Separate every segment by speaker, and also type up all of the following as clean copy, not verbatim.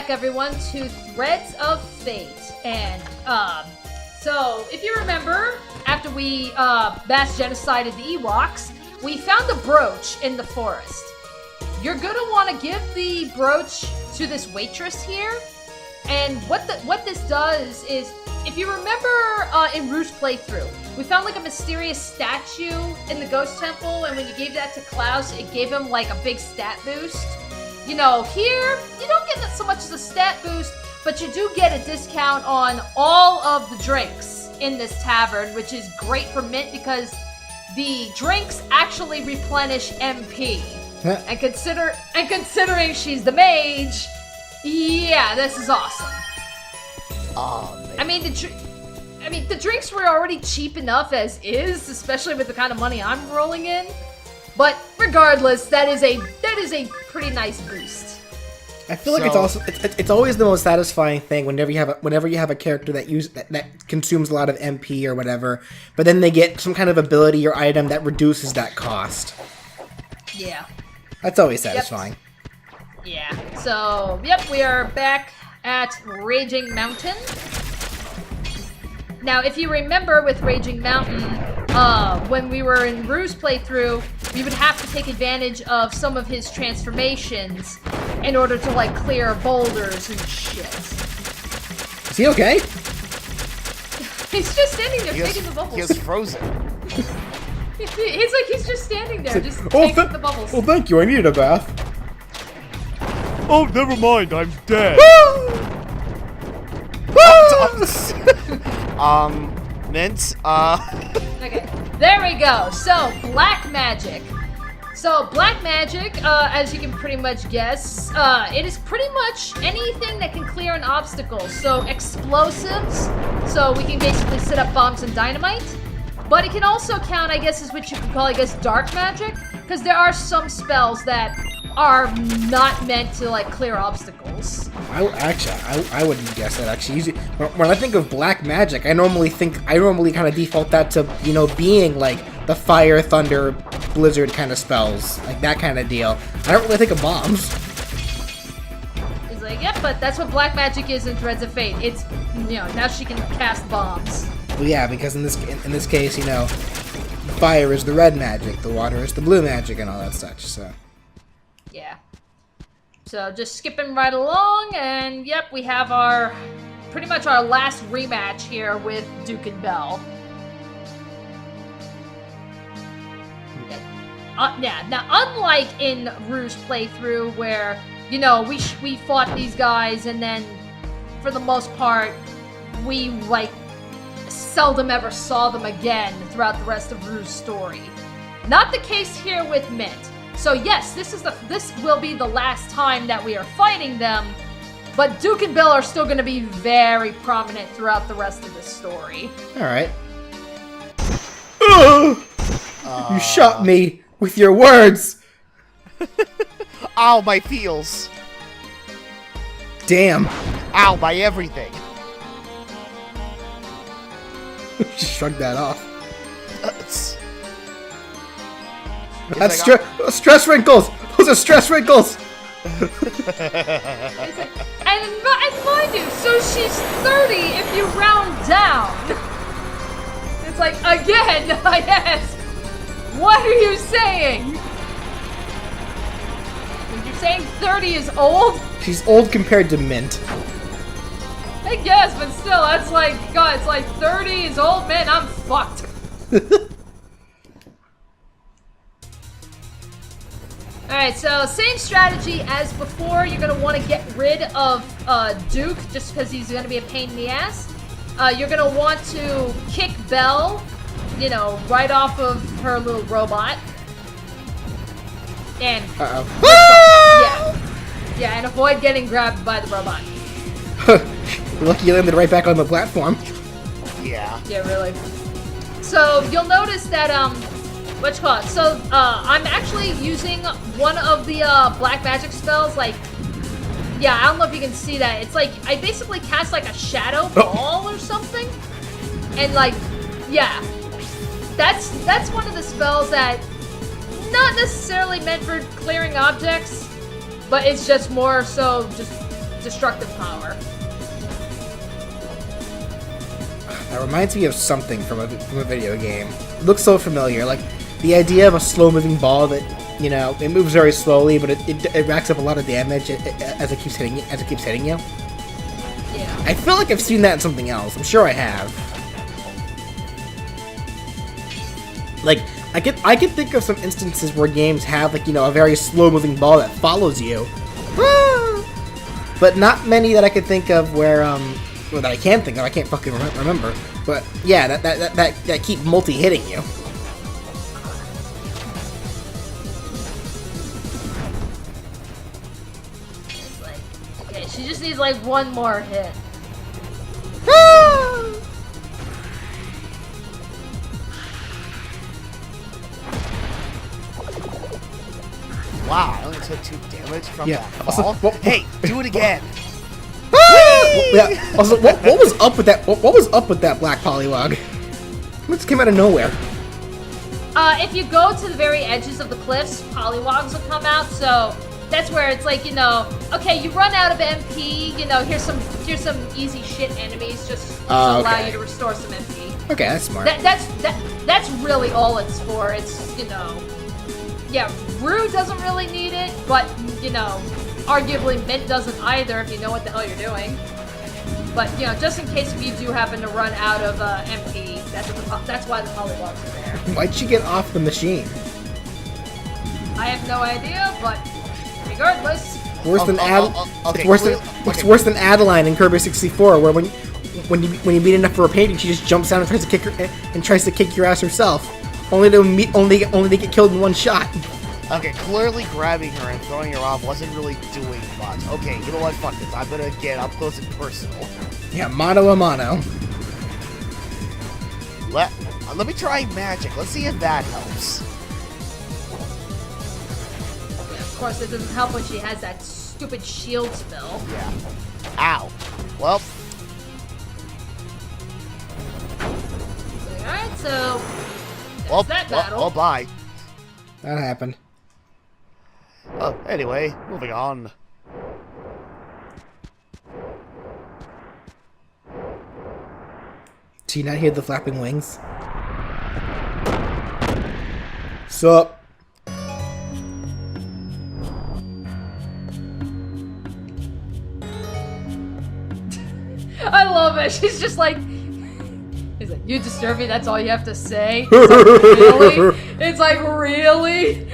Speaker 1: back, everyone, to Threads of Fate. And, so, if you remember, after we, mass genocided the Ewoks, we found a brooch in the forest. You're gonna want to give the brooch to this waitress here. And what this does is, if you remember in Rouge's playthrough, we found like a mysterious statue in the Ghost Temple, and when you gave that to Klaus, it gave him like a big stat boost. You know, here, you don't get so much as a stat boost, but you do get a discount on all of the drinks in this tavern, which is great for Mint because the drinks actually replenish MP. And considering she's the mage, yeah, this is awesome.
Speaker 2: Oh, man.
Speaker 1: I mean, the drinks were already cheap enough as is, especially with the kind of money I'm rolling in. But regardless, that is a pretty nice boost.
Speaker 3: I feel like it's always the most satisfying thing whenever you have a character that consumes a lot of MP or whatever, but then they get some kind of ability or item that reduces that cost.
Speaker 1: Yeah.
Speaker 3: That's always satisfying.
Speaker 1: Yep. Yeah. So, yep, we are back at Raging Mountain. Now, if you remember with Raging Mountain, when we were in Rouge's playthrough, we would have to take advantage of some of his transformations in order to, like, clear boulders and shit.
Speaker 3: Is he okay?
Speaker 1: He's just standing there taking the bubbles.
Speaker 2: He is frozen.
Speaker 1: He's just standing there, just taking the bubbles.
Speaker 3: Well, thank you. I needed a bath.
Speaker 2: Oh, never mind. I'm dead. Mint,
Speaker 1: Okay, there we go. So, black magic. As you can pretty much guess, it is pretty much anything that can clear an obstacle. So, explosives, so we can basically set up bombs and dynamite. But it can also count, I guess, as what you could call, I guess, dark magic. Because there are some spells that are not meant to, like, clear obstacles.
Speaker 3: I wouldn't guess that, actually. Usually, when I think of black magic, I normally kind of default that to, you know, being, like, the fire, thunder, blizzard kind of spells. Like, that kind of deal. I don't really think of bombs.
Speaker 1: It's like, yep, but that's what black magic is in Threads of Fate. It's, you know, now she can cast bombs.
Speaker 3: Well, yeah, because in this case, you know, fire is the red magic, the water is the blue magic, and all that such, so...
Speaker 1: Yeah. So just skipping right along, and yep, we have pretty much our last rematch here with Duke and Bell. Yeah, now unlike in Rouge's playthrough where, you know, we fought these guys and then, for the most part, we, like, seldom ever saw them again throughout the rest of Rouge's story. Not the case here with Mint. So yes, this will be the last time that we are fighting them, but Duke and Bill are still going to be very prominent throughout the rest of the story.
Speaker 3: Alright. You shot me with your words!
Speaker 2: Ow, my feels.
Speaker 3: Damn.
Speaker 2: Ow, my everything.
Speaker 3: Just shrug that off.
Speaker 2: That's
Speaker 3: stress wrinkles! Those are stress wrinkles!
Speaker 1: And mind you, so she's 30 if you round down. It's like, again, I ask, what are you saying? You're saying 30 is old?
Speaker 3: She's old compared to Mint.
Speaker 1: I guess, but still, that's like, God, it's like 30 is old, man, I'm fucked. Alright, so same strategy as before. You're going to want to get rid of Duke, just because he's going to be a pain in the ass. You're going to want to kick Belle, you know, right off of her little robot. And... Yeah, and avoid getting grabbed by the robot.
Speaker 3: Lucky you landed right back on the platform.
Speaker 2: Yeah.
Speaker 1: Yeah, really. So, you'll notice that, whatchamacallit? So, I'm actually using one of the, black magic spells, like, yeah, I don't know if you can see that. It's like, I basically cast, like, a shadow ball or something. And, like, yeah. That's one of the spells that, not necessarily meant for clearing objects, but it's just more so just destructive power.
Speaker 3: That reminds me of something from a video game. It looks so familiar. Like, the idea of a slow-moving ball that, you know, it moves very slowly, but it racks up a lot of damage as it keeps hitting you.
Speaker 1: Yeah.
Speaker 3: I feel like I've seen that in something else. I'm sure I have. Like, I can think of some instances where games have, like, you know, a very slow-moving ball that follows you. But not many that I could think of where, or that I can think of. I can't fucking remember. But, yeah, that keep multi-hitting you.
Speaker 1: It's like, okay, she just needs, like, one more hit.
Speaker 4: Wow, I only took 2 damage from
Speaker 3: Yeah.
Speaker 4: that
Speaker 3: Also,
Speaker 4: ball. Hey, do it again.
Speaker 3: Yeah. Also, what was up with that? What was up with that black polywog? It just came out of nowhere.
Speaker 1: If you go to the very edges of the cliffs, polywogs will come out, so that's where it's like, you know, okay, you run out of MP, you know, here's some easy shit enemies just to allow you to restore some MP.
Speaker 3: Okay, that's smart.
Speaker 1: That's really all it's for. It's, you know, yeah, Rue doesn't really need it, but, you know, arguably Mint doesn't either if you know what the hell you're doing. But, you know, just in case if you do happen to run out of MP, that's why the polywogs are there.
Speaker 3: Why'd she get off the machine?
Speaker 1: I have no idea, but regardless.
Speaker 3: Worse than
Speaker 4: okay,
Speaker 3: it's worse than Adeline in Kirby 64, where when you beat enough for a painting, she just jumps down and tries to kick your ass herself, only to get killed in one shot.
Speaker 4: Okay, clearly grabbing her and throwing her off wasn't really doing much. Okay, you know what? Fuck this. I'm gonna get up close and personal.
Speaker 3: Yeah, mano a mano.
Speaker 4: Let me try magic. Let's see if that helps.
Speaker 1: Yeah, of course, it doesn't help when she has that stupid shield spell.
Speaker 4: Yeah. Ow. Well.
Speaker 1: Alright, so that's that battle.
Speaker 4: Well, bye.
Speaker 3: That happened.
Speaker 4: Anyway, moving on.
Speaker 3: Do you not hear the flapping wings? Sup?
Speaker 1: I love it. She's just like, he's like, you disturb me. That's all you have to say. It's like, really? It's like, really?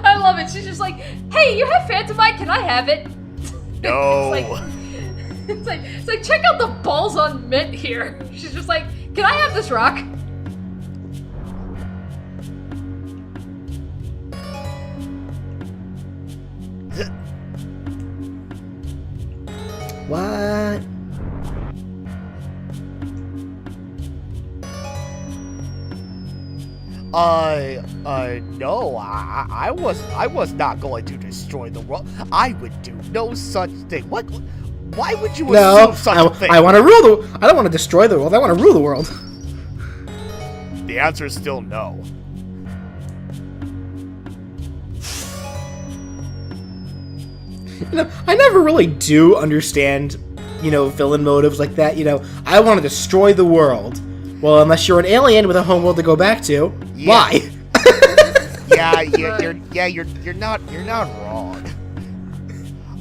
Speaker 1: I love it. She's just like, hey, you have phantomite. Can I have it?
Speaker 4: No.
Speaker 1: it's like, check out the balls on Mint here. She's just like, can I have this rock?
Speaker 3: What?
Speaker 4: No, I was not going to destroy the world. I would do no such thing. What? Why would you assume such a thing?
Speaker 3: I want to rule the. I don't want to destroy the world. I want to rule the world.
Speaker 4: The answer is still no.
Speaker 3: You know, I never really do understand, you know, villain motives like that. You know, I want to destroy the world. Well, unless you're an alien with a home world to go back to,
Speaker 4: Yeah.
Speaker 3: why?
Speaker 4: You're not wrong.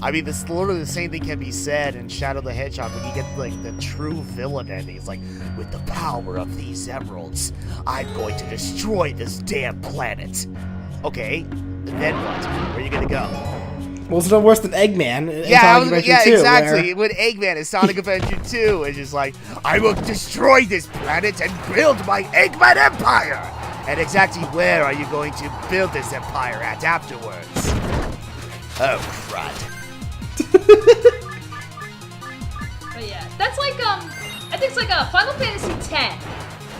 Speaker 4: I mean, this literally the same thing can be said in Shadow the Hedgehog when you get like the true villain ending. It's like, with the power of these emeralds, I'm going to destroy this damn planet. Okay, then what? Where are you gonna go?
Speaker 3: Well, it's no worse than Eggman. In
Speaker 4: Yeah,
Speaker 3: Sonic Adventure 2,
Speaker 4: exactly.
Speaker 3: where-
Speaker 4: With Eggman in Sonic Adventure 2, it's just like, I will destroy this planet and build my Eggman Empire! And exactly where are you going to build this empire at afterwards? Oh, crud.
Speaker 1: But yeah, that's like I think it's like a Final Fantasy X.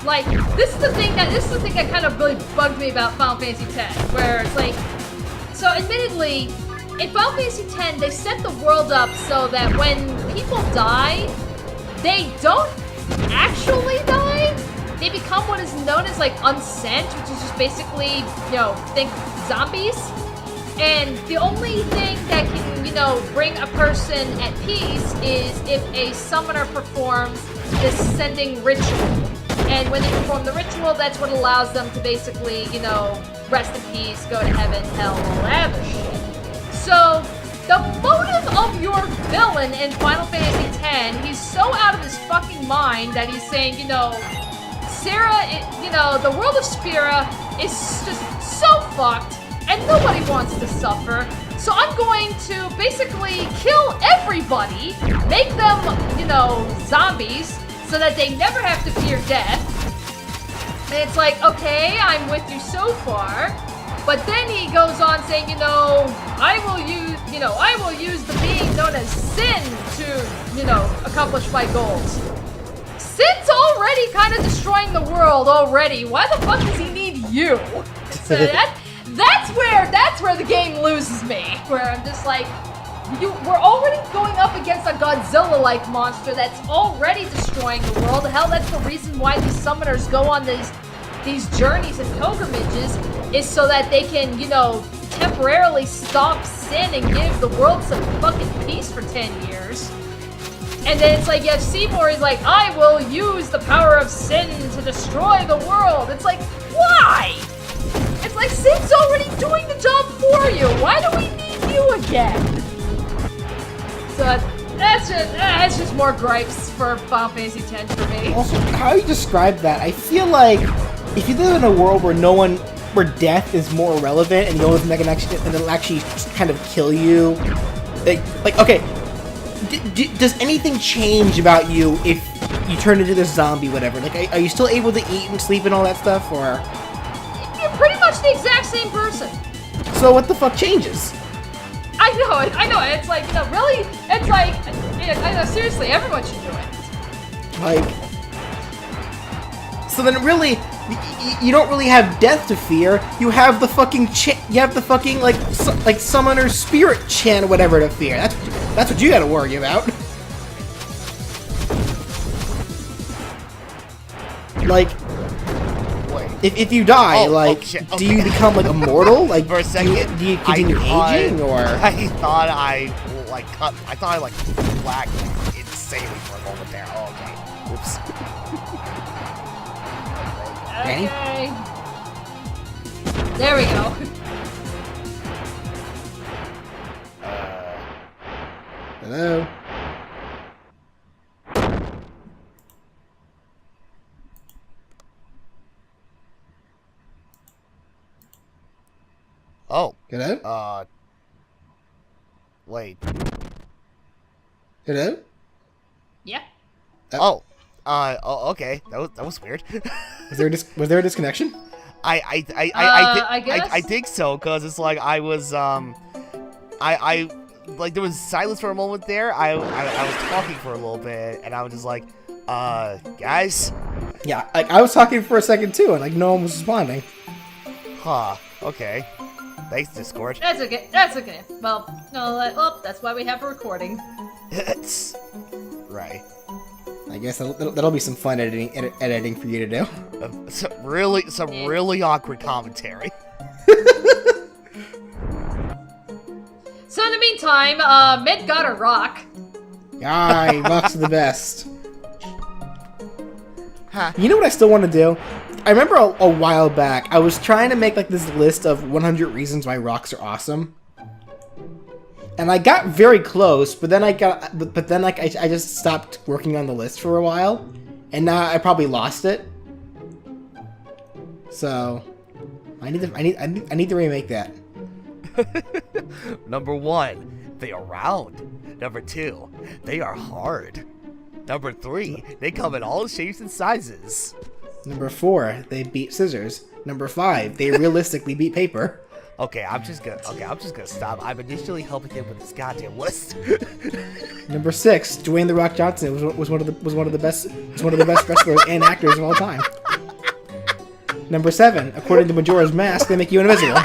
Speaker 1: Like this is the thing that kind of really bugged me about Final Fantasy X, where it's like, so admittedly, in Final Fantasy X they set the world up so that when people die, they don't actually die. They become what is known as like unsent, which is just basically, you know, think zombies. And the only thing that can, bring a person at peace is if a summoner performs this sending ritual. And when they perform the ritual, that's what allows them to basically, rest in peace, go to heaven, hell, all that other shit. So, the motive of your villain in Final Fantasy X, he's so out of his fucking mind that he's saying, Sarah, the world of Spira is just so fucked, and nobody wants to suffer. So I'm going to basically kill everybody, make them, zombies, so that they never have to fear death. And it's like, okay, I'm with you so far. But then he goes on saying, I will use the being known as Sin to, accomplish my goals. Sin's already kind of destroying the world already. Why the fuck does he need you? So that's where the game loses me. Where I'm just like, we're already going up against a Godzilla-like monster that's already destroying the world. Hell, that's the reason why these summoners go on these journeys and pilgrimages, is so that they can, temporarily stop Sin and give the world some fucking peace for 10 years. And then it's like, you have Seymour, he's like, I will use the power of Sin to destroy the world. It's like, why? It's like, Sin's already doing the job for you. Why do we need you again? So that's just more gripes for Final Fantasy X for me.
Speaker 3: Also, how you describe that, I feel like if you live in a world where death is more relevant and the only thing that can actually kind of kill you, like okay, does anything change about you if you turn into this zombie, whatever? Like, are you still able to eat and sleep and all that stuff, or?
Speaker 1: You're pretty much the exact same person.
Speaker 3: So what the fuck changes?
Speaker 1: I know. It's like, really, it's like, I know, seriously, everyone should do it.
Speaker 3: Like, so then really, you don't really have death to fear. You have the fucking like summoner spirit chan, whatever, to fear. That's what you gotta worry about.
Speaker 4: Wait.
Speaker 3: If you die,
Speaker 4: okay.
Speaker 3: do you become like immortal? Like,
Speaker 4: for a second,
Speaker 3: do you continue aging, or?
Speaker 4: I thought I blacked insanely for a moment there. Oh, okay. Oops.
Speaker 3: Danny?
Speaker 1: Okay. There we go.
Speaker 3: Hello?
Speaker 4: Oh.
Speaker 3: Hello?
Speaker 4: Wait.
Speaker 3: Hello?
Speaker 1: Yeah.
Speaker 4: Okay. That was weird.
Speaker 3: Was there a disconnection?
Speaker 1: I guess?
Speaker 4: I think so, cause it's like I was I like there was silence for a moment there. I was talking for a little bit, and I was just like, guys.
Speaker 3: Yeah, I was talking for a second too, and like no one was responding.
Speaker 4: Huh. Okay. Thanks, Discord.
Speaker 1: That's okay. Well, that's why we have a recording.
Speaker 4: Right.
Speaker 3: I guess that'll be some fun editing for you to do.
Speaker 4: Some really awkward commentary.
Speaker 1: So in the meantime, Mid got a rock.
Speaker 3: Aye, rocks are the best.
Speaker 4: Huh.
Speaker 3: You know what I still want to do? I remember a while back, I was trying to make like this list of 100 reasons why rocks are awesome. And I got very close, but then I just stopped working on the list for a while, and now I probably lost it. So I need to remake that.
Speaker 4: Number 1, they are round. Number 2, they are hard. Number 3, they come in all shapes and sizes.
Speaker 3: Number 4, they beat scissors. Number 5, they realistically beat paper.
Speaker 4: Okay, I'm just gonna stop. I'm initially helping him with this goddamn list.
Speaker 3: Number 6, Dwayne "The Rock" Johnson was one of the best wrestlers and actors of all time. Number 7, according to Majora's Mask, they make you invisible.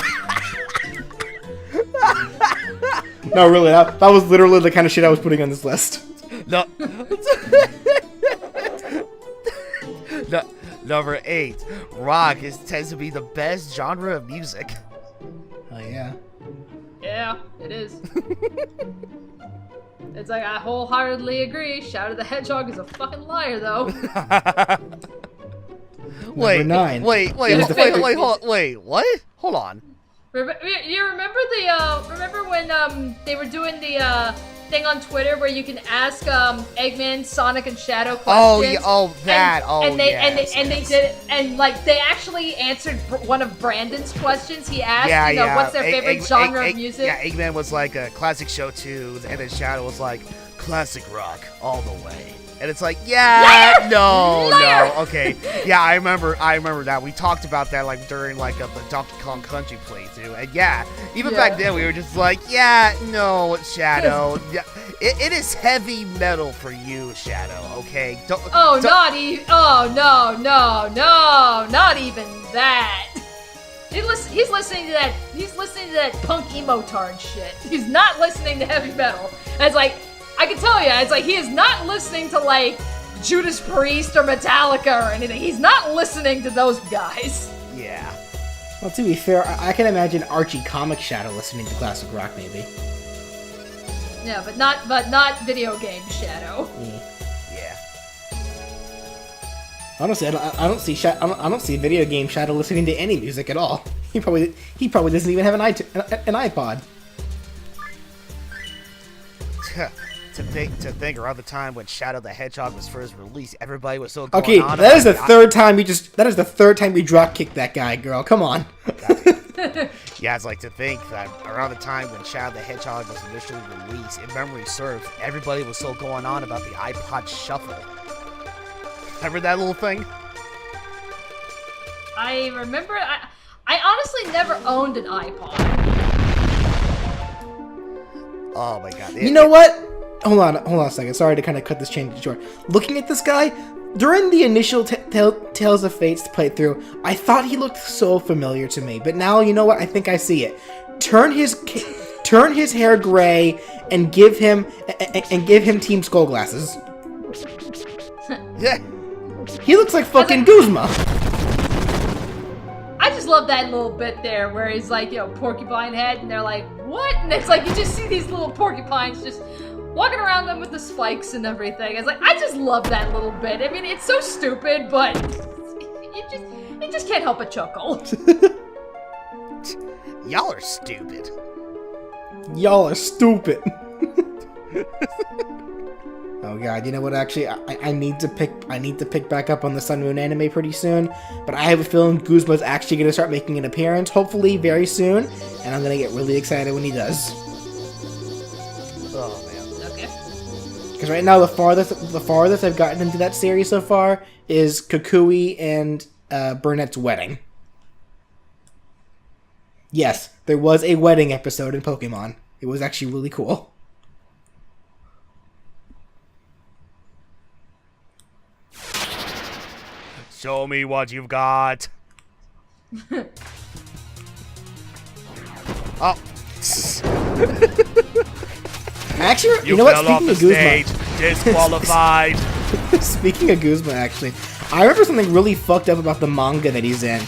Speaker 3: No, really, that was literally the kind of shit I was putting on this list.
Speaker 4: No. No. Number 8, rock tends to be the best genre of music.
Speaker 3: Oh yeah.
Speaker 1: It is. It's like, I wholeheartedly agree. Shadow the Hedgehog is a fucking liar, though.
Speaker 3: Number 9.
Speaker 4: Wait, what? Hold on.
Speaker 1: You remember remember when they were doing the thing on Twitter where you can ask Eggman, Sonic, and Shadow questions? They did it, and like they actually answered one of Brandon's questions. He asked, what's their favorite genre of music?
Speaker 4: Yeah, Eggman was like a classic show tunes, and then Shadow was like classic rock all the way. And it's like, no, okay. Yeah, I remember that. We talked about that like during like the Donkey Kong Country playthrough. And even back then we were just like, no, Shadow. Yeah, it is heavy metal for you, Shadow, okay?
Speaker 1: Not even that. He's listening to that. He's listening to that punk emo tard shit. He's not listening to heavy metal. And it's like, I can tell you, it's like he is not listening to like Judas Priest or Metallica or anything. He's not listening to those guys.
Speaker 4: Yeah.
Speaker 3: Well, to be fair, I can imagine Archie Comic Shadow listening to classic rock, maybe.
Speaker 1: Yeah, but not video game Shadow.
Speaker 4: Yeah.
Speaker 3: Honestly, I don't see video game Shadow listening to any music at all. He probably doesn't even have an iPod.
Speaker 4: To think around the time when Shadow the Hedgehog was first released, everybody was so going on.
Speaker 3: That is the third time you drop kicked that guy, girl. Come on.
Speaker 4: Yeah, it's like to think that around the time when Shadow the Hedgehog was initially released, if memory serves, everybody was still going on about the iPod Shuffle. Remember that little thing?
Speaker 1: I remember. I honestly never owned an iPod.
Speaker 4: Oh my god.
Speaker 3: You know what? Hold on a second. Sorry to kind of cut this chain short. Looking at this guy, during the initial Tales of Fates playthrough, I thought he looked so familiar to me. But now, you know what? I think I see it. Turn his hair gray and give him Team Skull glasses.
Speaker 4: Yeah.
Speaker 3: He looks like fucking Guzma.
Speaker 1: I just love that little bit there where he's like, porcupine head, and they're like, what? And it's like you just see these little porcupines just walking around them with the spikes and everything. It's like, I just love that little bit. I mean, it's so stupid, but you just can't help but chuckle.
Speaker 4: Y'all are stupid.
Speaker 3: Y'all are stupid. Oh god, you know what? Actually, I need to pick back up on the Sun Moon anime pretty soon. But I have a feeling Guzma's actually gonna start making an appearance, hopefully very soon, and I'm gonna get really excited when he does.
Speaker 4: Oh man.
Speaker 1: Okay.
Speaker 3: Because right now the farthest I've gotten into that series so far is Kukui and Burnett's wedding. Yes, there was a wedding episode in Pokemon. It was actually really cool.
Speaker 4: Show me what you've got. Oh.
Speaker 3: Actually,
Speaker 4: You
Speaker 3: know what?
Speaker 4: fell off the stage. Disqualified.
Speaker 3: Speaking of Guzma, actually, I remember something really fucked up about the manga that he's in.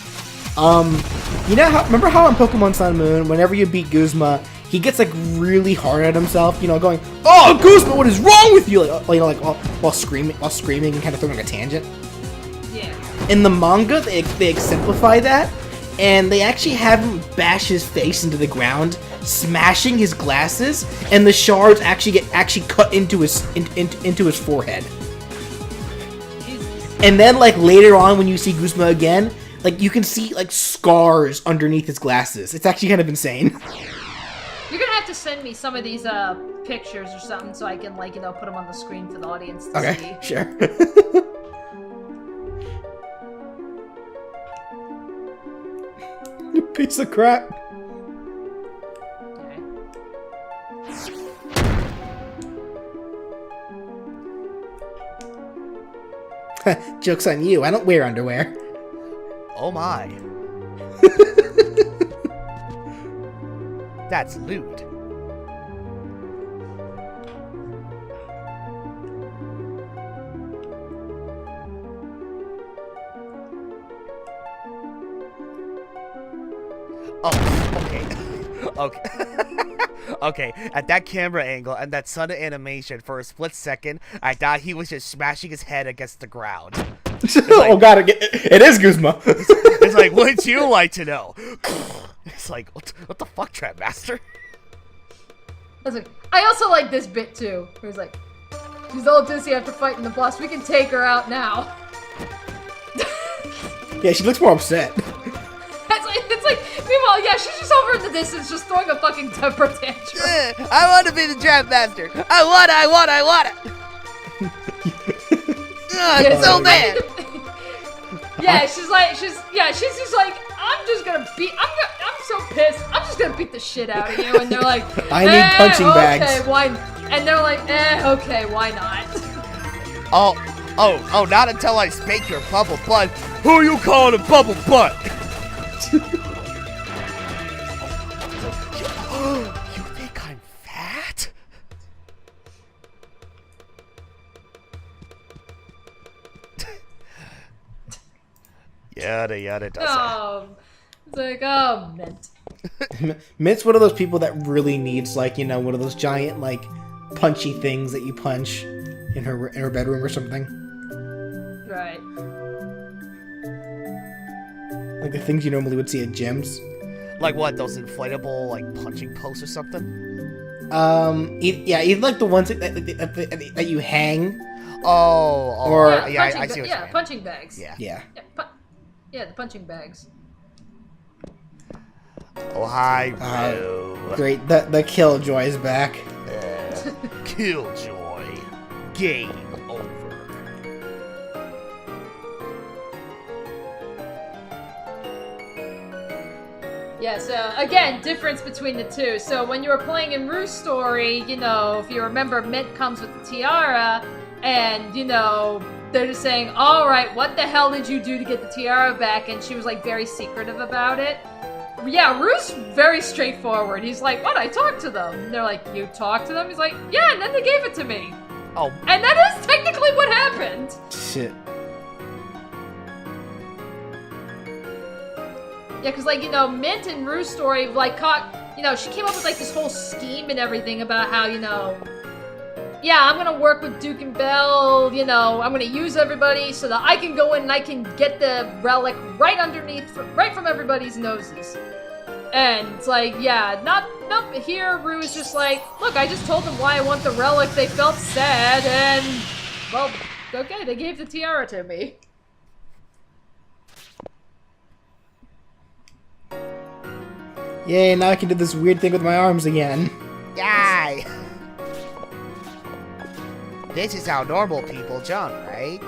Speaker 3: Remember how in Pokemon Sun and Moon, whenever you beat Guzma, he gets like really hard at himself, going, "Oh, Guzma, what is wrong with you?" While screaming and kind of throwing a tangent.
Speaker 1: Yeah.
Speaker 3: In the manga, they exemplify that, and they actually have him bash his face into the ground, smashing his glasses, and the shards actually cut into his forehead.
Speaker 1: Jesus.
Speaker 3: And then later on, when you see Guzma again, you can see scars underneath his glasses. It's actually kind of insane.
Speaker 1: You're gonna have to send me some of these pictures or something so I can put them on the screen for the audience to see.
Speaker 3: Okay, sure. You piece of crap.
Speaker 1: Okay.
Speaker 3: Joke's on you. I don't wear underwear.
Speaker 4: Oh my. That's lewd. Oh, okay. Okay. Okay, at that camera angle and that sudden animation, for a split second, I thought he was just smashing his head against the ground.
Speaker 3: Oh god, it is Guzma.
Speaker 4: It's like, wouldn't you like to know? It's like, what the fuck, Trap Master?
Speaker 1: I also like this bit too, where he's like, she's all dizzy after fighting the boss, we can take her out now.
Speaker 3: Yeah, she looks more upset.
Speaker 1: It's like, meanwhile, yeah, she's just over in the distance, just throwing a fucking temper tantrum.
Speaker 4: I want to be the Trap Master. I want it. It's so bad.
Speaker 1: Yeah, she's just like, I'm so pissed. I'm just gonna beat the shit out of you. And they're like,
Speaker 3: I need punching bags.
Speaker 1: Okay, why? And they're like, okay, why not?
Speaker 4: Oh, not until I spank your bubble butt. Who you calling a bubble butt? You think I'm fat? Yada does
Speaker 1: It's like, oh, Mint.
Speaker 3: Mint's one of those people that really needs, like, you know, one of those giant, like, punchy things that you punch in her bedroom or something.
Speaker 1: Right.
Speaker 3: Like the things you normally would see at gyms.
Speaker 4: Like what? Those inflatable, like, punching posts or something?
Speaker 3: Either like the ones that you hang.
Speaker 4: Or
Speaker 1: yeah,
Speaker 4: I see what you mean.
Speaker 1: punching bags.
Speaker 4: Yeah.
Speaker 1: Yeah, the punching bags.
Speaker 4: Oh, hi, Roo.
Speaker 3: Great, the Killjoy is back.
Speaker 4: Killjoy. Game over.
Speaker 1: Yeah, so again, difference between the two. So when you were playing in Rue's story, you know, if you remember, Mint comes with the tiara, and, you know, they're just saying, alright, what the hell did you do to get the tiara back? And she was, like, very secretive about it. Yeah, Rue's very straightforward. He's like, what? I talked to them. And they're like, you talked to them? He's like, yeah, and then they gave it to me.
Speaker 4: Oh.
Speaker 1: And that is technically what happened.
Speaker 3: Shit.
Speaker 1: Yeah, because, like, you know, Mint and Rue's story, like, you know, she came up with, like, this whole scheme and everything about how, you know, yeah, I'm gonna work with Duke and Bell, you know, I'm gonna use everybody so that I can go in and I can get the relic right underneath, right from everybody's noses. And it's like, yeah, nope, here Rue is just like, look, I just told them why I want the relic, they felt sad, and, well, okay, they gave the tiara to me.
Speaker 3: Yay, now I can do this weird thing with my arms again.
Speaker 4: Yay! This is how normal people jump, right?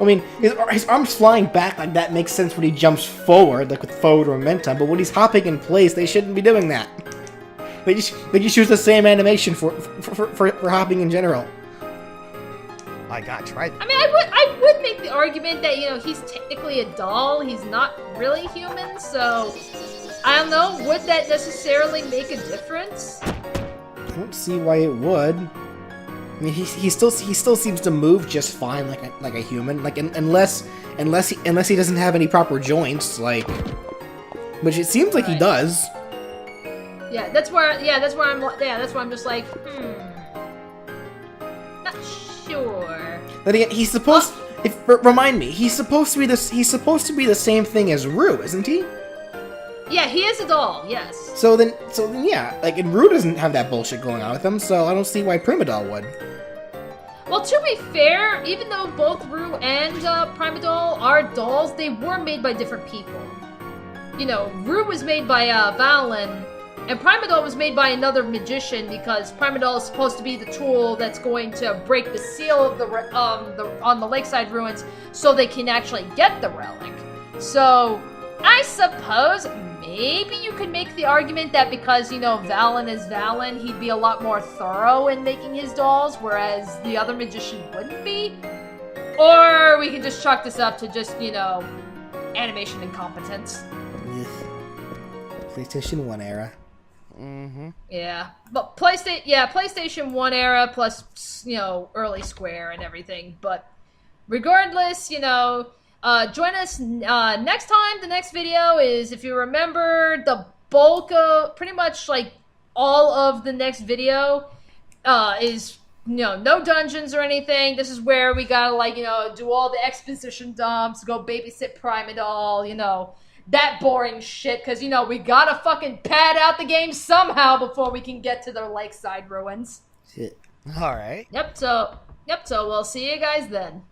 Speaker 3: I mean, his arms flying back like that makes sense when he jumps forward, like with forward momentum, but when he's hopping in place, they shouldn't be doing that. They just use the same animation for hopping in general.
Speaker 4: I gotta try that.
Speaker 1: I mean, I would make the argument that, you know, he's technically a doll, he's not really human, so I don't know, would that necessarily make a difference?
Speaker 3: I don't see why it would. I mean, he still seems to move just fine like a human, like unless he doesn't have any proper joints, like, which it seems like he does.
Speaker 1: Yeah, that's where I'm just like, not sure.
Speaker 3: But again, he's supposed. Remind me, he's supposed to be the same thing as Rue, isn't he?
Speaker 1: Yeah, he is a doll. Yes.
Speaker 3: So then, yeah, like, and Rue doesn't have that bullshit going on with him, so I don't see why Prima Doll would.
Speaker 1: Well, to be fair, even though both Rue and Prima Doll are dolls, they were made by different people. You know, Rue was made by Valen, and Prima Doll was made by another magician because Prima Doll is supposed to be the tool that's going to break the seal of on the lakeside ruins, so they can actually get the relic. So, I suppose maybe you could make the argument that because, you know, Valen is Valen, he'd be a lot more thorough in making his dolls, whereas the other magician wouldn't be. Or we can just chalk this up to just, you know, animation incompetence.
Speaker 3: PlayStation 1 era.
Speaker 4: Mm-hmm.
Speaker 1: Yeah, but PlayStation 1 era plus, you know, early Square and everything. But regardless, you know, join us next time. The next video is, if you remember, the bulk of, pretty much like all of the next video is, no dungeons or anything. This is where we gotta, like, do all the exposition dumps, go babysit Prima Doll, that boring shit, because, we gotta fucking pad out the game somehow before we can get to the lakeside ruins.
Speaker 4: All right.
Speaker 1: Yep, so we'll see you guys then.